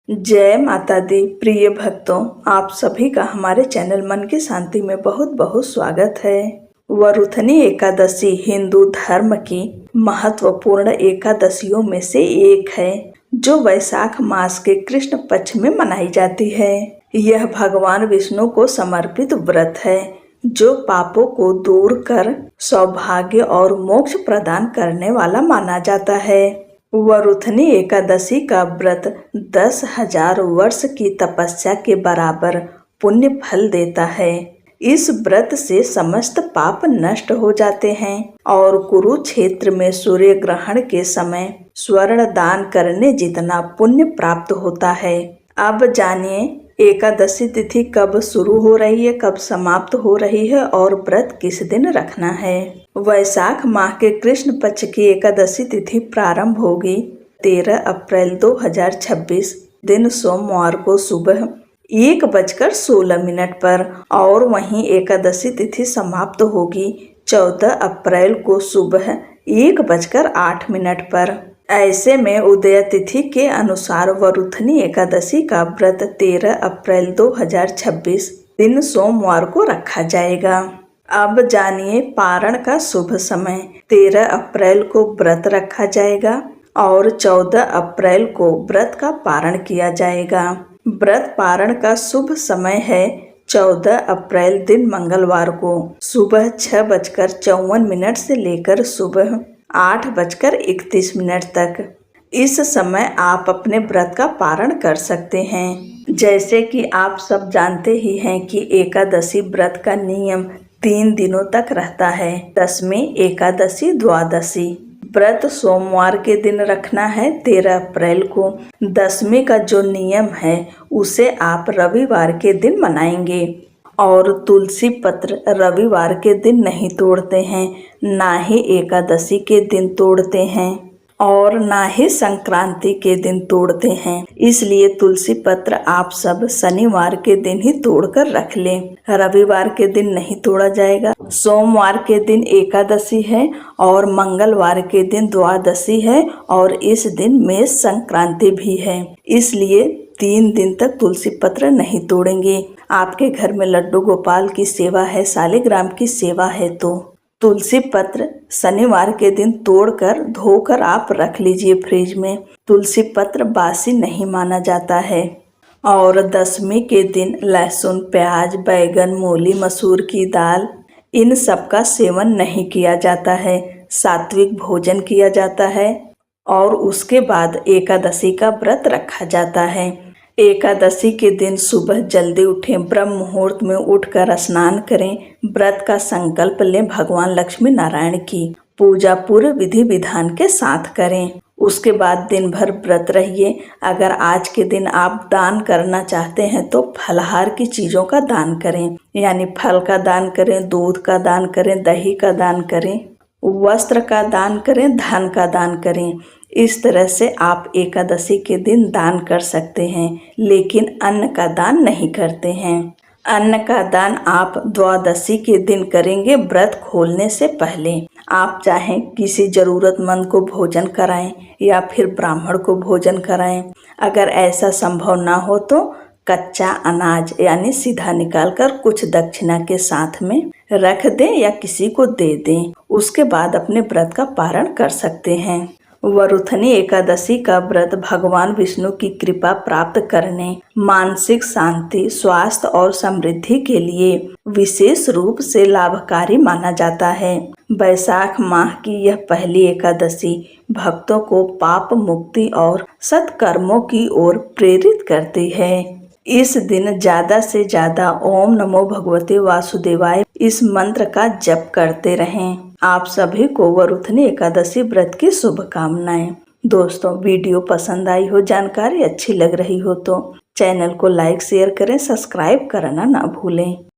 जय माता दी। प्रिय भक्तों, आप सभी का हमारे चैनल मन की शांति में बहुत बहुत स्वागत है। वरुथनी एकादशी हिंदू धर्म की महत्वपूर्ण एकादशियों में से एक है, जो वैशाख मास के कृष्ण पक्ष में मनाई जाती है। यह भगवान विष्णु को समर्पित व्रत है, जो पापों को दूर कर सौभाग्य और मोक्ष प्रदान करने वाला माना जाता है। वरुथनी एकादशी का व्रत 10,000 वर्ष की तपस्या के बराबर पुण्य फल देता है। इस व्रत से समस्त पाप नष्ट हो जाते हैं और कुरुक्षेत्र में सूर्य ग्रहण के समय स्वर्ण दान करने जितना पुण्य प्राप्त होता है। अब जानिए एकादशी तिथि कब शुरू हो रही है, कब समाप्त हो रही है और व्रत किस दिन रखना है। वैशाख माह के कृष्ण पक्ष की एकादशी तिथि प्रारंभ होगी 13 अप्रैल 2026 दिन सोमवार को सुबह 1:16 पर और वहीं एकादशी तिथि समाप्त होगी 14 अप्रैल को सुबह 1:08 पर। ऐसे में उदय तिथि के अनुसार वरुथनी एकादशी का व्रत 13 अप्रैल 2026 दिन सोमवार को रखा जाएगा। अब जानिए पारण का शुभ समय। 13 अप्रैल को व्रत रखा जाएगा और 14 अप्रैल को व्रत का पारण किया जाएगा। व्रत पारण का शुभ समय है 14 अप्रैल दिन मंगलवार को सुबह 6:54 से लेकर सुबह 8:31 तक। इस समय आप अपने व्रत का पारण कर सकते हैं। जैसे कि आप सब जानते ही हैं कि एकादशी व्रत का नियम 3 दिनों तक रहता है। दशमी, एकादशी, द्वादशी। व्रत सोमवार के दिन रखना है 13 अप्रैल को। दशमी का जो नियम है उसे आप रविवार के दिन मनाएंगे और तुलसी पत्र रविवार के दिन नहीं तोड़ते हैं, ना ही एकादशी के दिन तोड़ते हैं और ना ही संक्रांति के दिन तोड़ते हैं। इसलिए तुलसी पत्र आप सब शनिवार के दिन ही तोड़कर रख लें, रविवार के दिन नहीं तोड़ा जाएगा। सोमवार के दिन एकादशी है और मंगलवार के दिन द्वादशी है और इस दिन मेष संक्रांति भी है। इसलिए 3 दिन तक तुलसी पत्र नहीं तोड़ेंगे। आपके घर में लड्डू गोपाल की सेवा है, शालिग्राम की सेवा है तो तुलसी पत्र शनिवार के दिन तोड़कर धोकर आप रख लीजिए फ्रिज में। तुलसी पत्र बासी नहीं माना जाता है। और दशमी के दिन लहसुन, प्याज, बैगन, मूली, मसूर की दाल, इन सब का सेवन नहीं किया जाता है। सात्विक भोजन किया जाता है और उसके बाद एकादशी का व्रत रखा जाता है। एकादशी के दिन सुबह जल्दी उठें, ब्रह्म मुहूर्त में उठकर स्नान करें, व्रत का संकल्प लें, भगवान लक्ष्मी नारायण की पूजा पूरे विधि विधान के साथ करें। उसके बाद दिन भर व्रत रहिए। अगर आज के दिन आप दान करना चाहते हैं तो फलाहार की चीज़ों का दान करें, यानी फल का दान करें, दूध का दान करें, दही का दान करें, वस्त्र का दान करें, धन का दान करें। इस तरह से आप एकादशी के दिन दान कर सकते हैं, लेकिन अन्न का दान नहीं करते हैं। अन्न का दान आप द्वादशी के दिन करेंगे, व्रत खोलने से पहले। आप चाहें किसी ज़रूरतमंद को भोजन कराएं या फिर ब्राह्मण को भोजन कराएं। अगर ऐसा संभव ना हो तो कच्चा अनाज यानी सीधा निकालकर कुछ दक्षिणा के साथ में रख दें या किसी को दे दें। उसके बाद अपने व्रत का पारण कर सकते हैं। वरुथनी एकादशी का व्रत भगवान विष्णु की कृपा प्राप्त करने, मानसिक शांति, स्वास्थ्य और समृद्धि के लिए विशेष रूप से लाभकारी माना जाता है। वैशाख माह की यह पहली एकादशी भक्तों को पाप मुक्ति और सत्कर्मों की ओर प्रेरित करती है। इस दिन ज्यादा से ज्यादा ओम नमो भगवते वासुदेवाय इस मंत्र का जप करते रहें। आप सभी को वरुथनी एकादशी व्रत की शुभकामनाएं। दोस्तों, वीडियो पसंद आई हो, जानकारी अच्छी लग रही हो तो चैनल को लाइक शेयर करें, सब्सक्राइब करना ना भूलें।